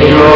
जो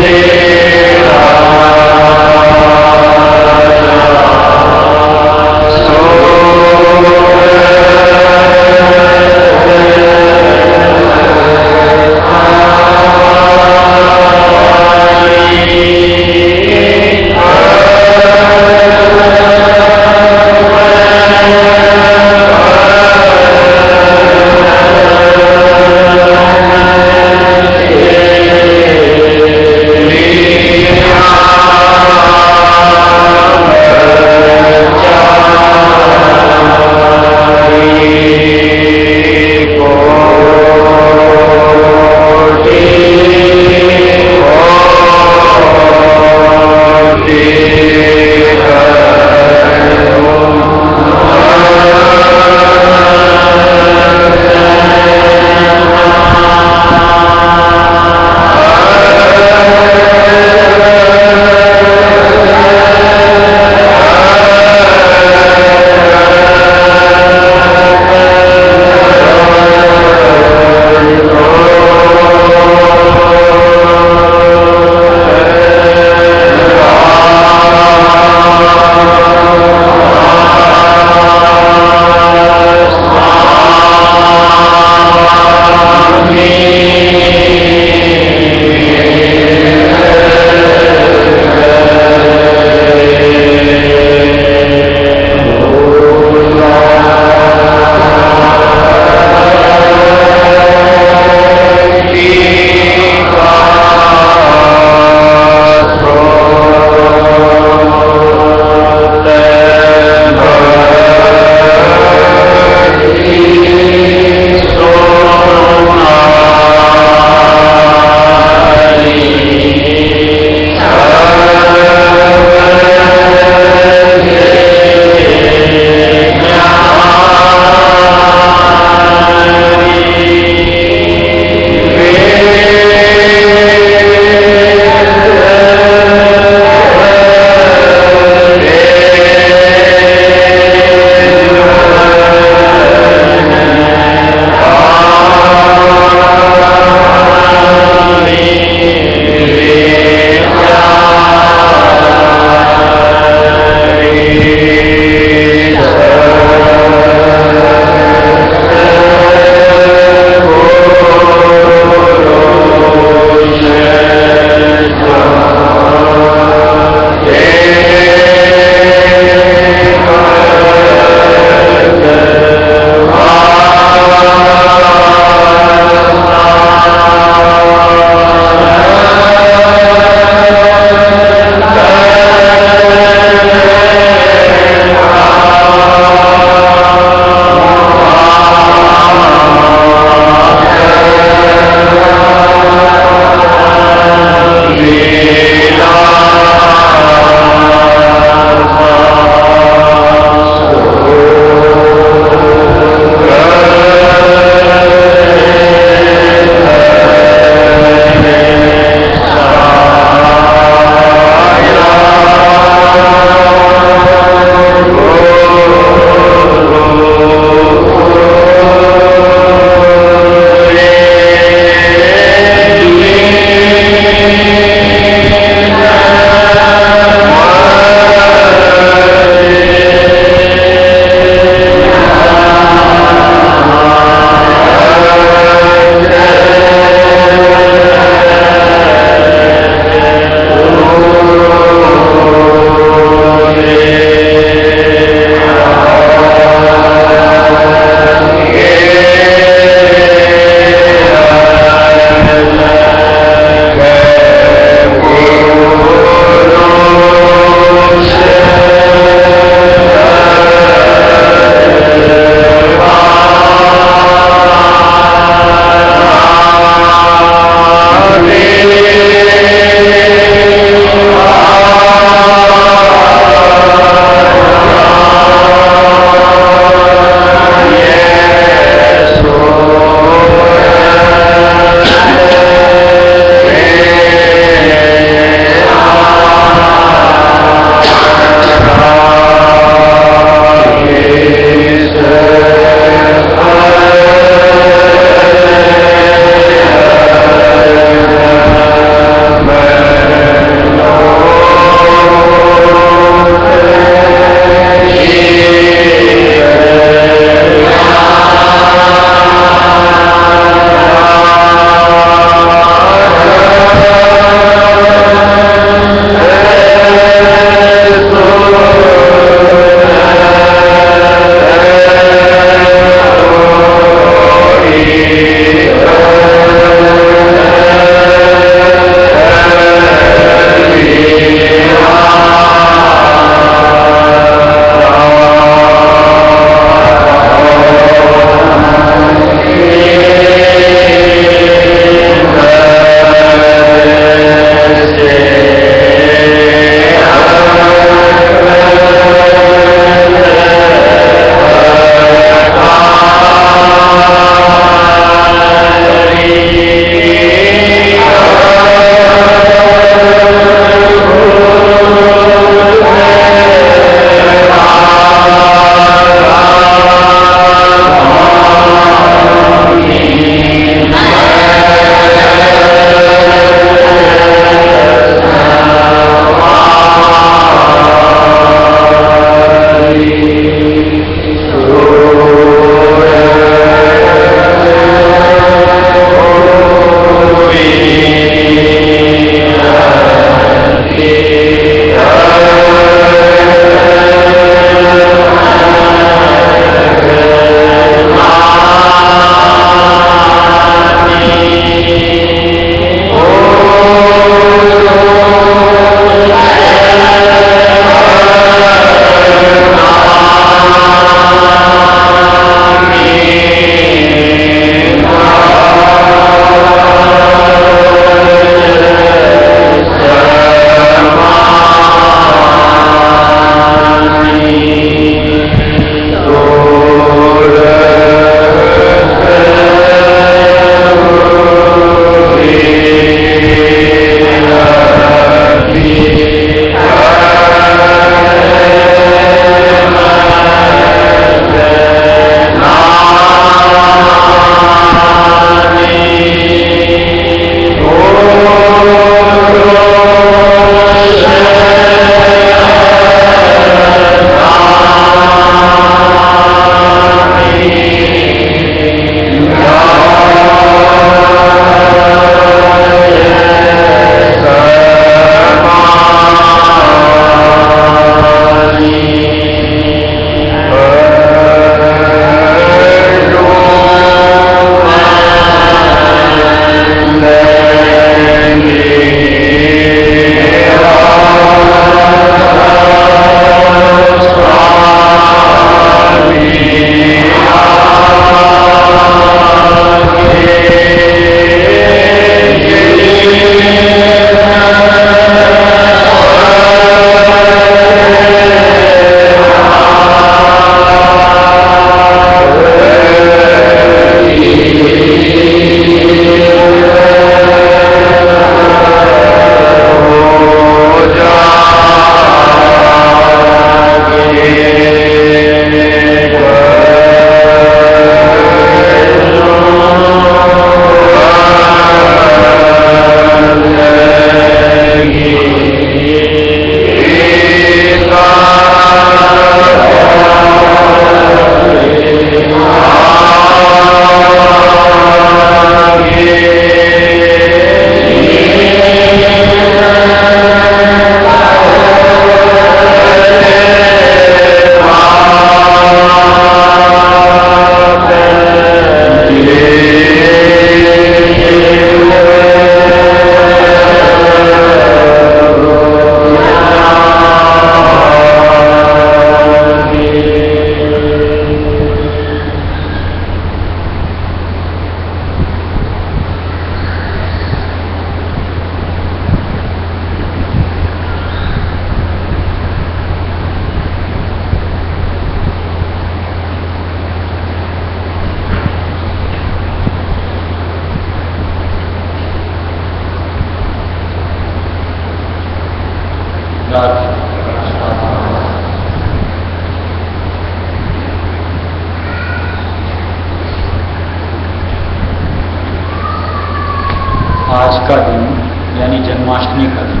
जन्माष्टमी का दिन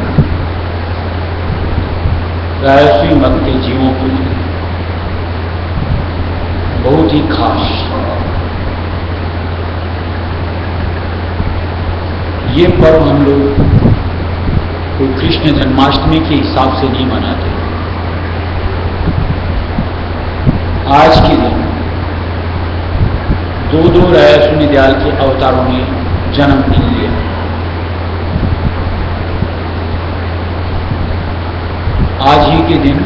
रायश्री मत के जीवों के लिए बहुत ही खास। ये पर्व हम लोग कोई कृष्ण जन्माष्टमी के हिसाब से नहीं मनाते। आज के दिन दो रायश्री दयाल के अवतारों ने जन्मदिन लिया। आज ही के दिन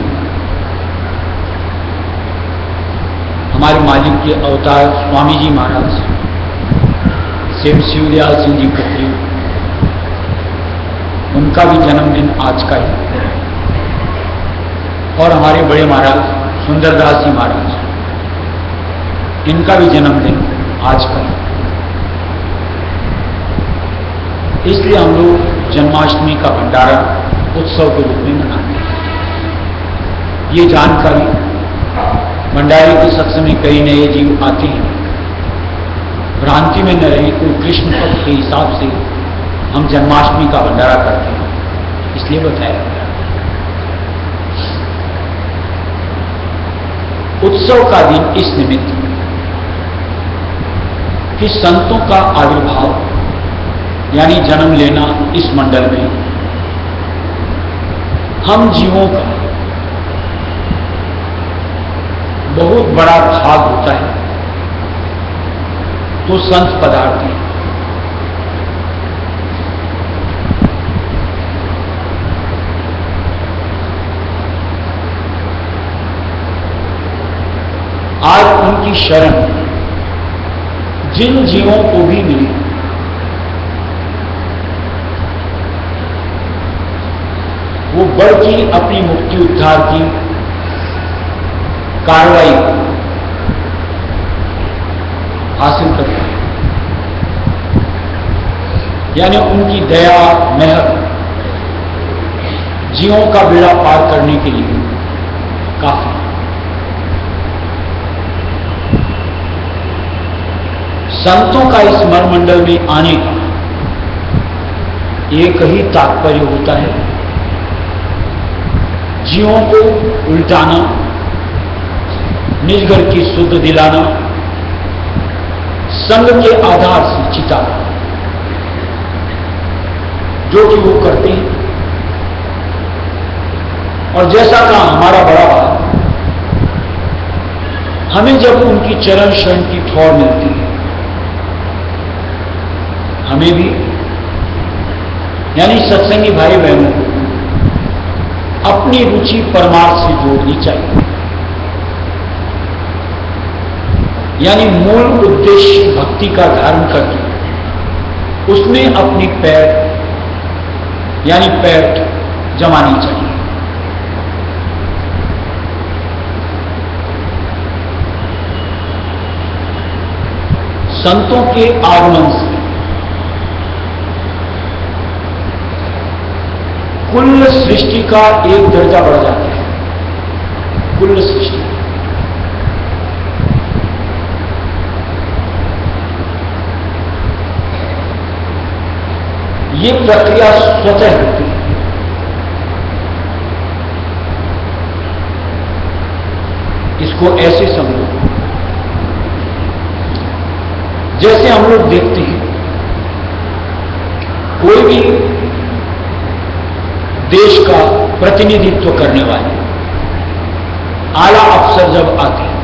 हमारे मालिक के अवतार स्वामी जी महाराज श्री शिवदयाल सिंह जी कत्री, उनका भी जन्मदिन आज का ही। और हमारे बड़े महाराज सुंदरदास जी महाराज, इनका भी जन्मदिन आज का ही। इसलिए हम लोग जन्माष्टमी का भंडारा उत्सव के रूप में मनाते हैं। ये जानकारी भंडारे के सत्संग में कई नए जीव आते हैं, भ्रांति में न रहे। कोई कृष्ण पक्ष के हिसाब से हम जन्माष्टमी का भंडारा करते हैं, इसलिए बताया गया। उत्सव का दिन इस निमित्त कि संतों का आविर्भाव यानी जन्म लेना इस मंडल में हम जीवों का बहुत बड़ा भाग होता है। तो संत पधारते हैं। आज उनकी शरण जिन जीवों को भी मिली, वो बढ़ की अपनी मुक्ति उद्धार की कार्रवाई हासिल करते हैं। यानी उनकी दया मेहर जीवों का बेड़ा पार करने के लिए काफी। संतों का इस मरमंडल में आने का एक ही तात्पर्य होता है, जीवों को उल्टाना, निज घर की शुद्ध दिलाना, संग के आधार से चिताना, जो कि वो करते हैं। और जैसा कहा हमारा बड़ा भाई, हमें जब उनकी चरण शरण की ठौर मिलती है, हमें भी यानी सत्संगी भाई बहनों को अपनी रुचि परमार्थ से जोड़नी चाहिए। यानी मूल उद्देश्य भक्ति का धारण करके उसमें अपनी पैर यानी पैठ जमानी चाहिए। संतों के आगमन से कुल सृष्टि का एक दर्जा बढ़ जाता है। कुल सृष्टि ये प्रक्रिया स्वतः होती है। इसको ऐसे समझो जैसे हम लोग देखते हैं कोई भी देश का प्रतिनिधित्व करने वाले आला अफसर जब आते हैं,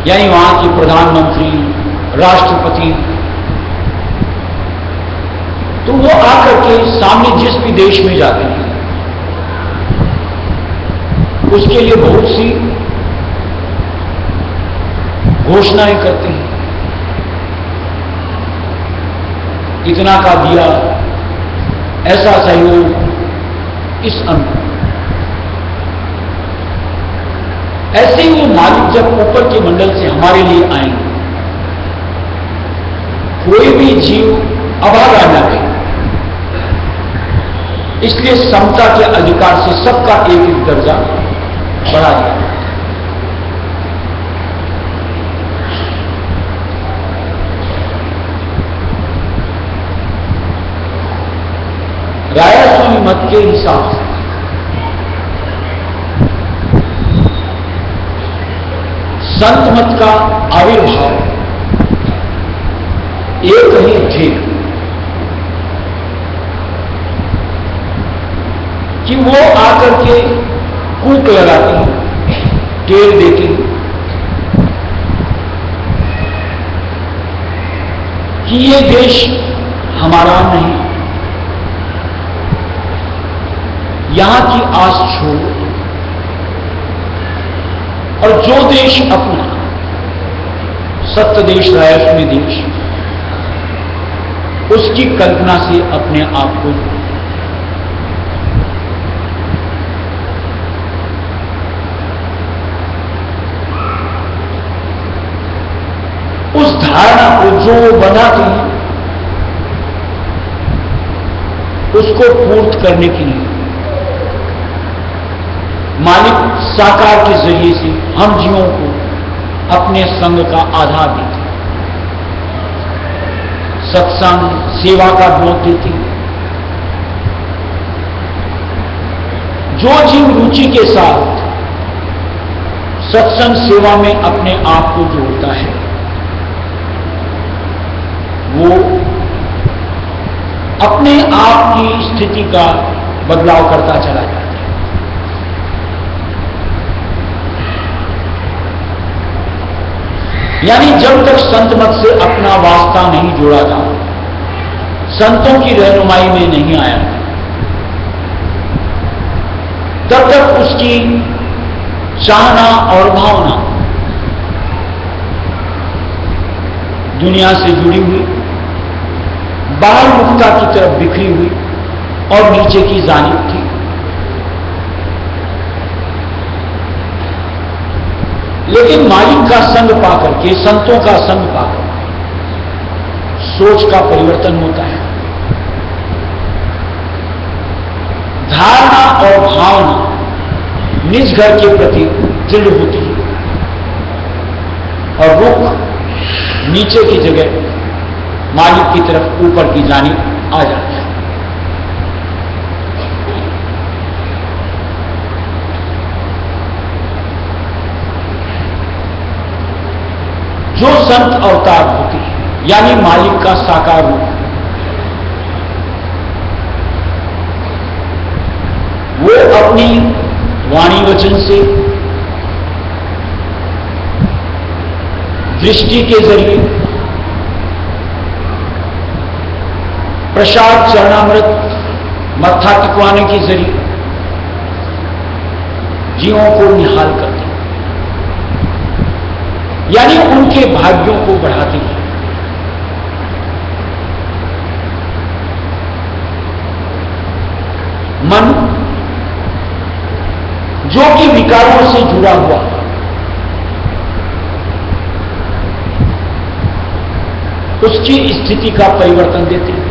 यानी वहां के प्रधानमंत्री, राष्ट्रपति, तो वो आकर के सामने जिस भी देश में जाते हैं उसके लिए बहुत सी घोषणाएं करते हैं। इतना का दिया, ऐसा सहयोग, इस अंक। ऐसे ही वो मालिक जब ऊपर के मंडल से हमारे लिए आएंगे, कोई भी जीव अभागा न रहे, इसलिए समता के अधिकार से सबका एक एक दर्जा बढ़ा दिया। मत के हिसाब से संत मत का आविर्भाव एक ही थे कि वो आकर के कूक लगाती, टेर देती, कि ये देश हमारा नहीं, यहां की आस छोड़ो और जो देश अपना सत्य देश, रायस्वी देश, उसकी कल्पना से अपने आप को उस धारणा को जो बनाते हैं उसको पूर्त करने के लिए मालिक साकार के जरिए से हम जीवों को अपने संग का आधार देते, सत्संग सेवा का ब्रोत देती। जो जीव रुचि के साथ सत्संग सेवा में अपने आप को जोड़ता है वो अपने आप की स्थिति का बदलाव करता चला जाता है। यानी जब तक संत मत से अपना वास्ता नहीं जोड़ा था, संतों की रहनुमाई में नहीं आया, तब तक उसकी चाहना और भावना दुनिया से जुड़ी हुई, बाहर मुक्ता की तरफ बिखरी हुई और नीचे की जानिब थी। लेकिन मालिक का संग पाकर के, संतों का संग पाकर सोच का परिवर्तन होता है, धारणा और भावना निज घर के प्रति दृढ़ होती है और रुख नीचे की जगह मालिक की तरफ ऊपर की जानिब आ जाता है। जो संत अवतार होती है यानी मालिक का साकार रूप, वो अपनी वाणी वचन से, दृष्टि के जरिए, प्रसाद चरणामृत मत्था टिकवाने के जरिए जीवों को निहाल करते, यानी उनके भाग्यों को बढ़ाते हैं। मन जो कि विकारों से जुड़ा हुआ, उसकी स्थिति का परिवर्तन देते हैं,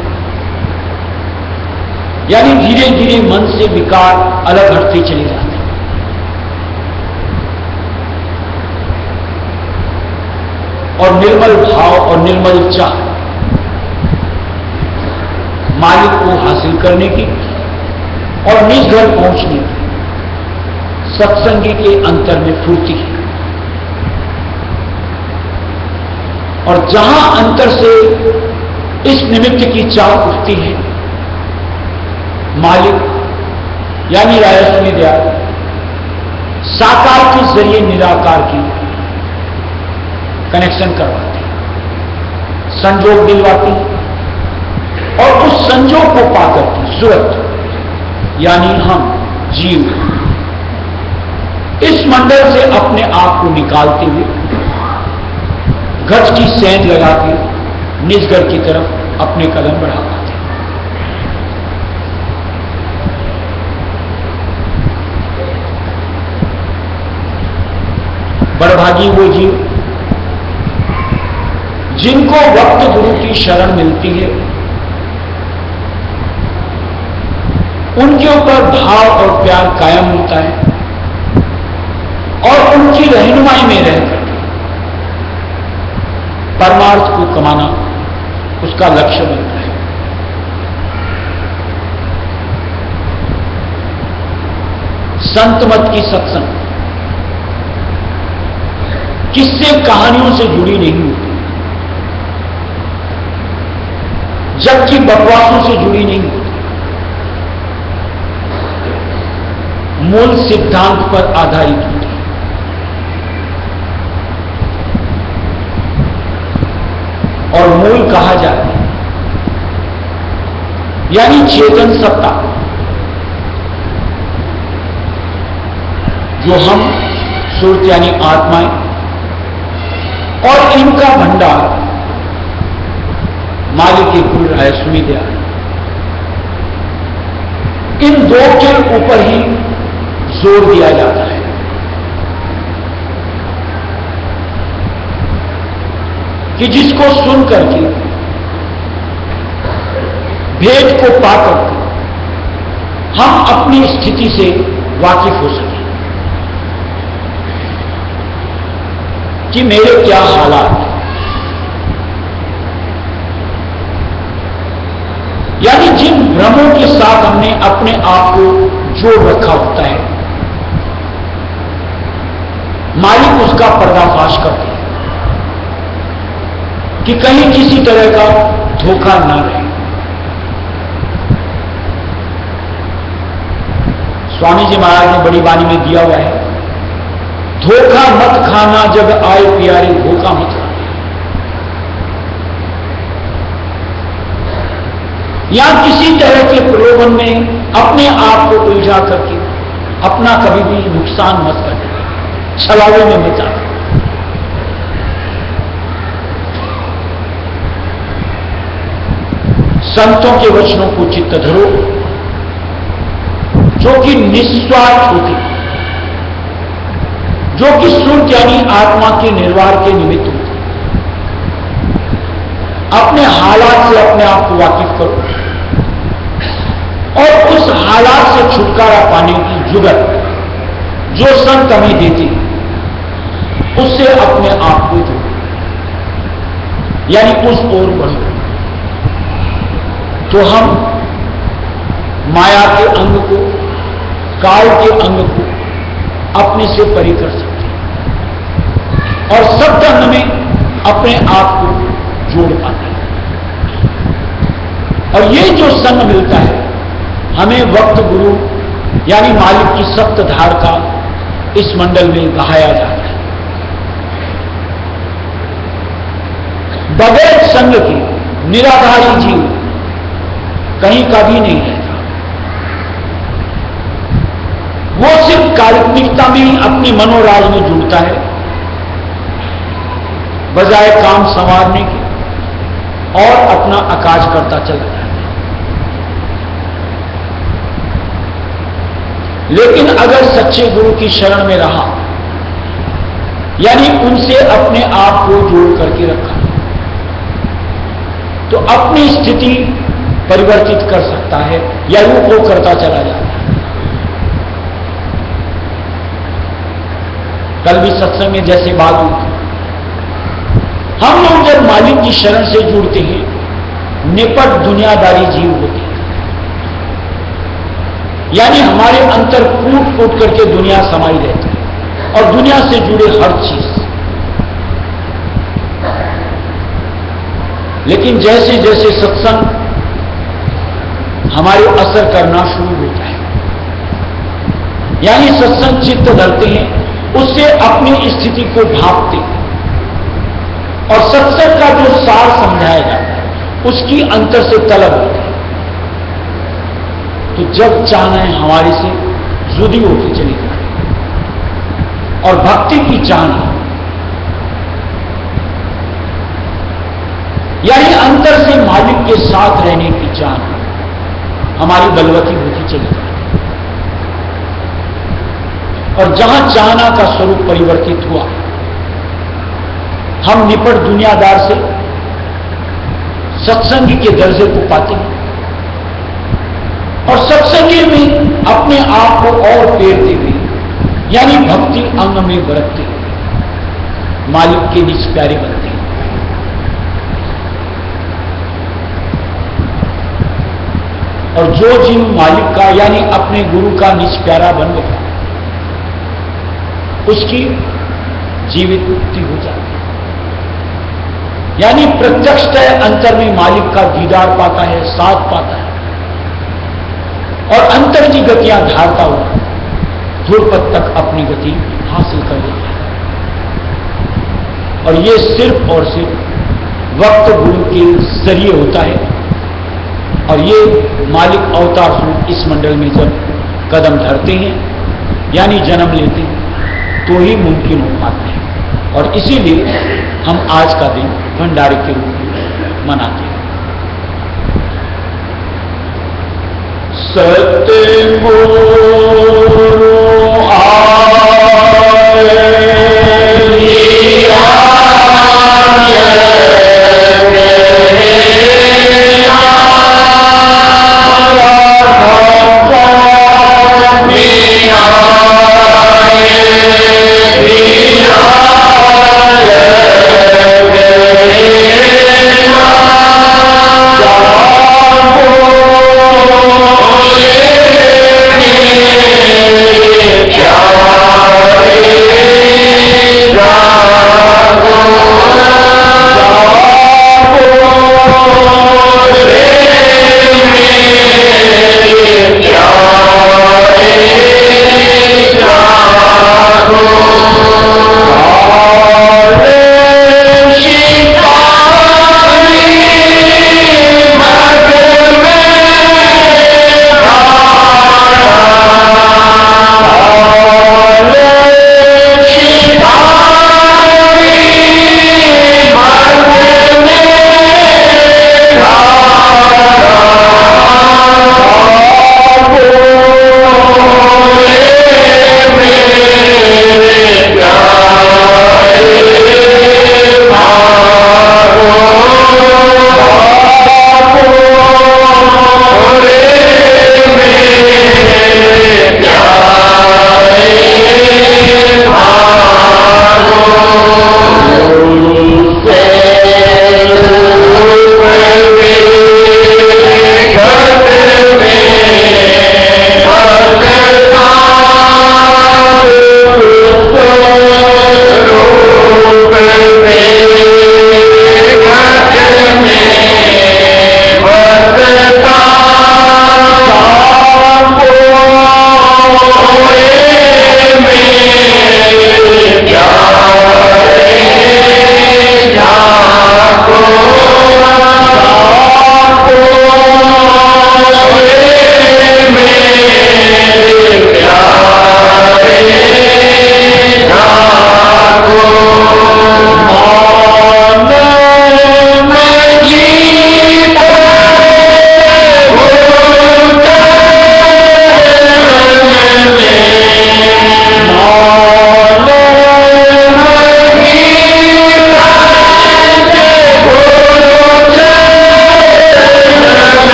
यानी धीरे धीरे मन से विकार अलग हटते चले जाते हैं। और निर्मल भाव और निर्मल चाह मालिक को हासिल करने की और निज घर पहुंचने की सत्संगी के अंतर में फूर्ति है। और जहां अंतर से इस निमित्त की चाह उठती है, मालिक यानी रायस्वी दयाल साकार के जरिए निराकार की कनेक्शन करवाती, संजोग दिलवाती और उस संजोग को पाकर की सूरत यानी हम जीव इस मंडल से अपने आप को निकालते हुए गज की सेंध लगा के निजगर की तरफ अपने कदम बढ़ा पाते। बड़भागी वो जीव जिनको वक्त गुरु की शरण मिलती है, उनके ऊपर भाव और प्यार कायम होता है और उनकी रहनुमाई में रहकर परमार्थ को कमाना उसका लक्ष्य बनता है। संत मत की सत्संग किस्से कहानियों से जुड़ी नहीं होती, जबकि बकवासों से जुड़ी नहीं होती, मूल सिद्धांत पर आधारित होती है। और मूल कहा जाता है, यानी चेतन सत्ता जो हम सुरत यानी आत्माएं और इनका भंडार मालिक की कुल रहस्यमय दया, इन दो के ऊपर ही जोर दिया जाता है। कि जिसको सुन करके भेद को पाकर हम अपनी स्थिति से वाकिफ हो सके कि मेरे क्या हालात हैं। यानी जिन भ्रमों के साथ हमने अपने आप को जोड़ रखा होता है, मालिक उसका पर्दाफाश करते हैं कि कहीं किसी तरह का धोखा ना रहे। स्वामी जी महाराज ने बड़ी वाणी में दिया हुआ है, धोखा मत खाना जब आए प्यारे, धोखा मत खाना। या किसी तरह के प्रलोभन में अपने आप को उलझा करके अपना कभी भी नुकसान मत करना, छलावे में मत आना। संतों के वचनों को चित्त धरो जो कि निस्वार्थ होती, जो कि सुरत यानी आत्मा के निर्वाह के निमित्त होती। अपने हालात से अपने आप को वाकिफ करो और उस हालात से छुटकारा पाने की जुगत जो संत हमें देती, उससे अपने आप को जोड़ो, यानी उस ओर बढ़ो, तो हम माया के अंग को, काल के अंग को अपने से परे कर सकते हैं और सत्संग में अपने आप को जोड़ पाते हैं। और ये जो संग मिलता है हमें वक्त गुरु यानी मालिक की सप्तधार का इस मंडल में बहाया जाता है। बगैर संग के निराधारी जीव कहीं का भी नहीं रहता। वो सिर्फ काल्पनिकता में ही अपने मनोराज में जुड़ता है, बजाय काम संवारने के, और अपना आकाश करता चला जाता है। लेकिन अगर सच्चे गुरु की शरण में रहा, यानी उनसे अपने आप को जोड़ करके रखा, तो अपनी स्थिति परिवर्तित कर सकता है या रूप वो करता चला जाता है। कल भी सत्संग में जैसे बात हुई थी, हम लोग जब मालिक की शरण से जुड़ते हैं, निपट दुनियादारी जीव होते हैं, यानी हमारे अंतर फूट फूट करके दुनिया समाई रहती है और दुनिया से जुड़े हर चीज। लेकिन जैसे जैसे सत्संग हमारे असर करना शुरू होता है, यानी सत्संग चित्त धरते हैं, उससे अपनी स्थिति को भांपते हैं और सत्संग का जो सार समझाया जाता है उसकी अंतर से तलब होती है। तो जब चाहनाएं हमारे से जुदी होती चली जाती और भक्ति की चाहना यानी अंतर से मालिक के साथ रहने की चाहना हमारी बलवती होती चली जाती। और जहां चाहना का स्वरूप परिवर्तित हुआ, हम निपट दुनियादार से सत्संगी के दर्जे को पाते हैं और सत्संगी में अपने आप को और फेरते हुए, यानी भक्ति अंग में बरतते हुए मालिक के निज प्यारे बनते हैं। और जो जीव मालिक का यानी अपने गुरु का निज प्यारा बन गया, उसकी जीवित मुक्ति हो जाती है। यानी प्रत्यक्षतः अंतर में मालिक का दीदार पाता है, साथ पाता है और अंतर की गतियां धारता हुआ ध्रुवपद तक अपनी गति हासिल कर लेता है। और ये सिर्फ और सिर्फ वक्त गुरु के जरिए होता है। और ये मालिक अवतार स्वरूप इस मंडल में जब कदम धरते हैं यानी जन्म लेते हैं तो ही मुमकिन हो पाता है। और इसीलिए हम आज का दिन भंडारे के रूप में मनाते हैं। सतगुरु क्या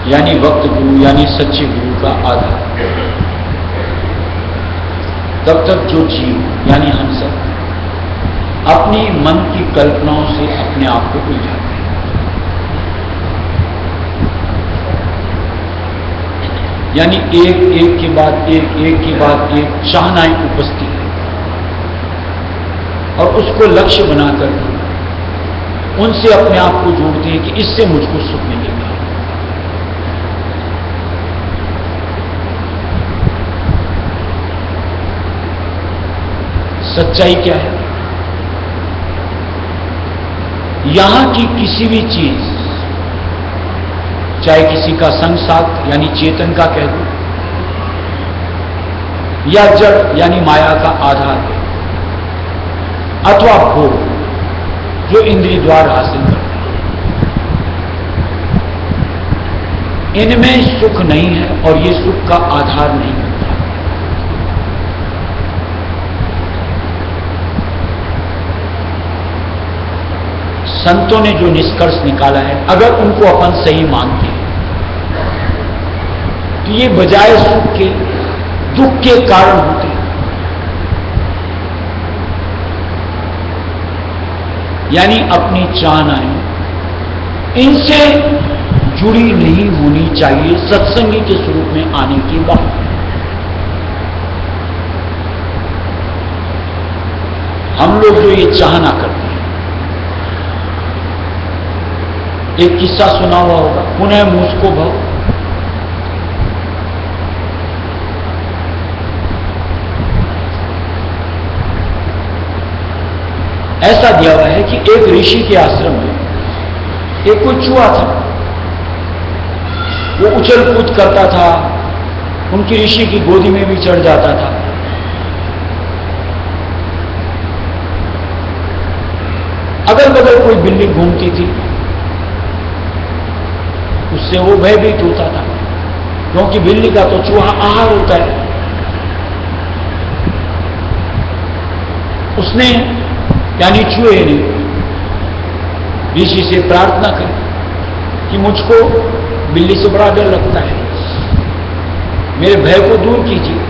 यानी वक्त गुरु यानी सच्चे गुरु का आधार। तब तक जो जीव यानी हम सब अपनी मन की कल्पनाओं से अपने आप को उलझाते हैं, यानी एक एक के बाद एक के बाद एक चाहनाएं उपजती है और उसको लक्ष्य बनाकर उनसे अपने आप को जोड़ते हैं कि इससे मुझको सुख मिलेगा। सच्चाई क्या है? यहां की किसी भी चीज, चाहे किसी का संसार यानी चेतन का कह दो, या जड़ यानी माया का आधार है, अथवा भोग जो इंद्रिय द्वार हासिल करते हैं, इनमें सुख नहीं है और ये सुख का आधार नहीं है। संतों ने जो निष्कर्ष निकाला है, अगर उनको अपन सही मानते हैं तो ये बजाय सुख के दुख के कारण होते हैं। यानी अपनी चाहनाएं इनसे जुड़ी नहीं होनी चाहिए सत्संगी के स्वरूप में आने के बाद। हम लोग जो ये चाहना करते हैं, एक किस्सा सुना हुआ होगा, पुनः मुझको भव। ऐसा दिया हुआ है कि एक ऋषि के आश्रम में एक कोई चूहा था, वो उछल कूद करता था, उनकी ऋषि की गोदी में भी चढ़ जाता था। अगल बगल कोई बिल्ली घूमती थी, उससे वो भयभीत होता था, क्योंकि बिल्ली का तो चूहा आहार होता है। उसने यानी चूहे ने ऋषि से प्रार्थना करी कि मुझको बिल्ली से बड़ा डर लगता है, मेरे भय को दूर कीजिए।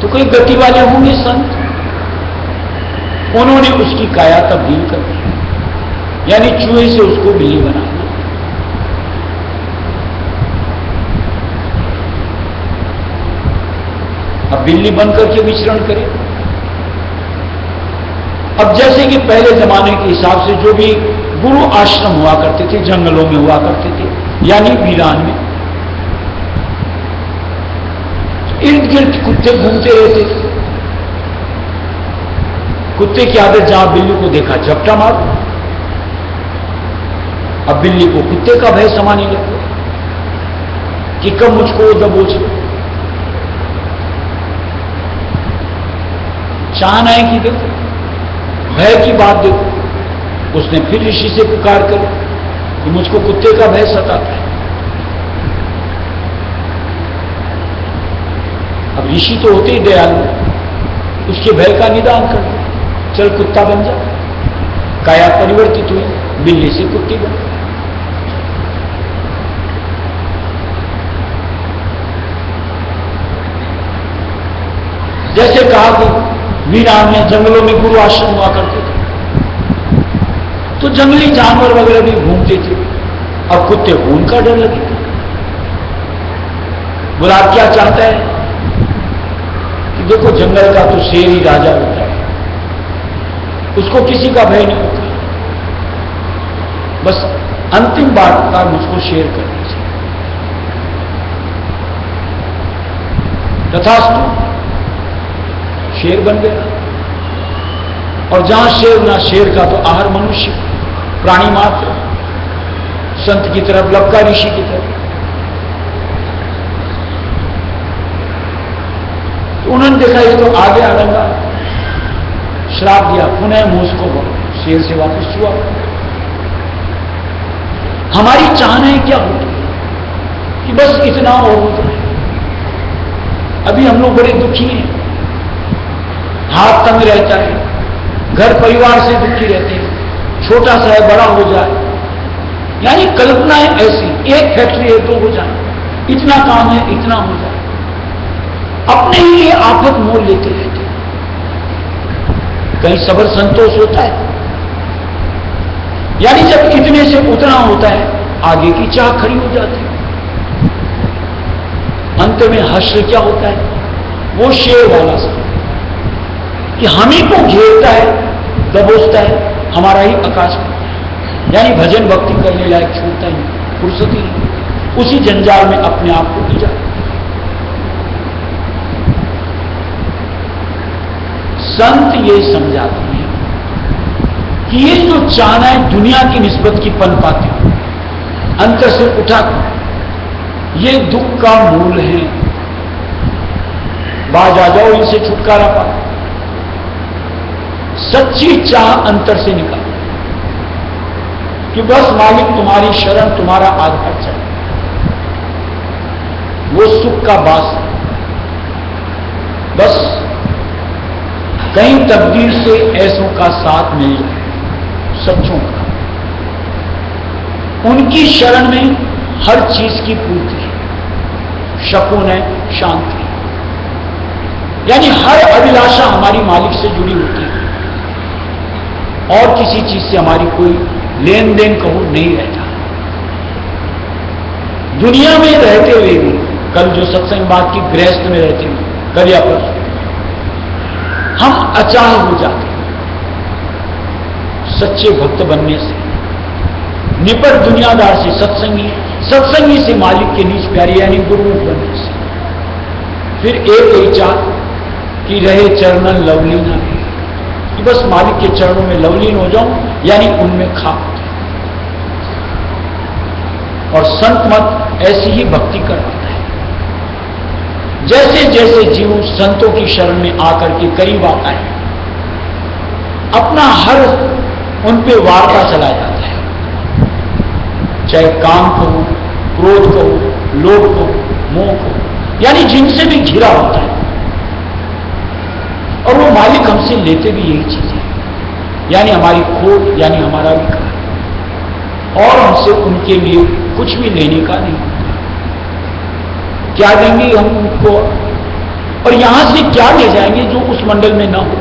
तो कोई गति वाले होंगे संत, उन्होंने उसकी काया तब्दील कर दी, यानी चूहे से उसको बिल्ली बना दिया। अब बिल्ली बनकर के विचरण करे। अब जैसे कि पहले जमाने के हिसाब से जो भी गुरु आश्रम हुआ करते थे, जंगलों में हुआ करते थे, यानी वीरान में, इर्द गिर्द कुत्ते घूमते रहते थे। कुत्ते की आदत, जहां बिल्ली को देखा झपटा मारो। अब बिल्ली को कुत्ते का भय समाने लगा कि कब मुझको दबोच लो। चाहनाएं कि देखो, भय की बात देखो। उसने फिर ऋषि से पुकार कर कि मुझको कुत्ते का भय सताता है। अब ऋषि तो होते ही दयालु, उसके भय का निदान कर दो, चल कुत्ता बन जा। काया परिवर्तित हुई, बिल्ली से कुत्ती बन गई। जैसे कहा कि वीरान में जंगलों में गुरु आश्रम हुआ करते थे, तो जंगली जानवर वगैरह भी घूमते थे। अब कुत्ते को उनका डर लगे। बोला क्या चाहता है कि देखो, जंगल का तो शेर ही राजा होता है, उसको किसी का भय नहीं होता। बस अंतिम बात का मुझको शेर कर दीजिए। तथास्तु शेर बन गया। और जहां शेर ना शेर का तो आहार मनुष्य, प्राणी मात्र, संत की तरफ लपका ऋषि की तरफ। तो उन्होंने देखा ये तो आगे आएगा, श्राप दिया, पुनः मुझको शेर से वापस हुआ। हमारी चाहनाएं क्या होती है कि बस इतना और हो जाए। अभी हम लोग बड़े दुखी हैं, हाथ तंग रहता है, घर परिवार से दुखी रहते हैं, छोटा सा है बड़ा हो जाए, यानी कल्पनाएं ऐसी, एक फैक्ट्री है तो हो जाए, इतना काम है इतना हो जाए, अपने ही लिए आफत मोल लेते रहते। कहीं सबर संतोष होता है? यानी जब इतने से उतना होता है आगे की चाह खड़ी हो जाती है। अंत में हश्र क्या होता है? वो शेर वाला सा कि हम ही को घेरता है, दबोचता है, हमारा ही आकाश करता है, यानी भजन भक्ति करने लायक छूटता ही, फुर्सत ही नहीं, उसी जंजाल में अपने आप को ले जाता। संत ये समझाते हैं कि ये जो चाहनाएं दुनिया की निस्बत की पन पाती हो, अंतर से उठा, ये दुख का मूल है। बाज आ जाओ इनसे छुटकारा पा। सच्ची चाह अंतर से निकाल कि बस मालिक तुम्हारी शरण, तुम्हारा आधार चाहिए, वो सुख का बास है। बस कहीं तकदीर से ऐसों का साथ मिल जाए, सच्चों का, उनकी शरण में हर चीज की पूर्ति है, शकून है, शांति है, यानी हर अभिलाषा हमारी मालिक से जुड़ी होती है और किसी चीज से हमारी कोई लेन देन कहो नहीं रहता। दुनिया में रहते हुए भी, कल जो सत्संग बात की, गृहस्थ में रहते हुए, कल या परसों हम अचाह हो जाते हैं सच्चे भक्त बनने से, निपट दुनियादार से, सत्संगी से मालिक के नीच प्यारी यानी गुरुमुख बनने से। फिर एक ही चाह कि रहे चरणन लवलीन, कि बस मालिक के चरणों में लवलीन हो जाऊं, यानी उनमें खा। और संत मत ऐसी ही भक्ति करवाता है। जैसे जैसे जीव संतों की शरण में आकर के करीब आता है, अपना हर उन पे वारता चला जाता है, चाहे काम कहो, क्रोध कहो, लोभ कहो, मोह कहो, यानी जिनसे भी घिरा होता है। और वो मालिक हमसे लेते भी यही चीज है, यानी हमारी खोट, यानी हमारा विकार, और हमसे उनके लिए कुछ भी लेने का नहीं होता। क्या देंगे हम उनको, और यहां से क्या ले जाएंगे जो उस मंडल में ना हो।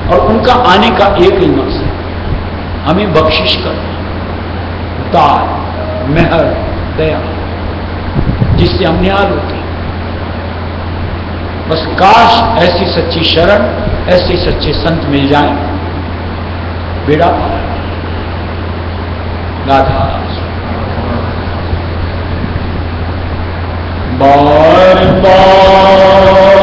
और उनका आने का एक ही मकसद, हमें बख्शिश करना, दान, मेहर, दया, जिससे हम निहाल होते हैं। बस काश ऐसी सच्ची शरण, ऐसे सच्चे संत मिल जाएं, बेड़ा पार। राधा बार बार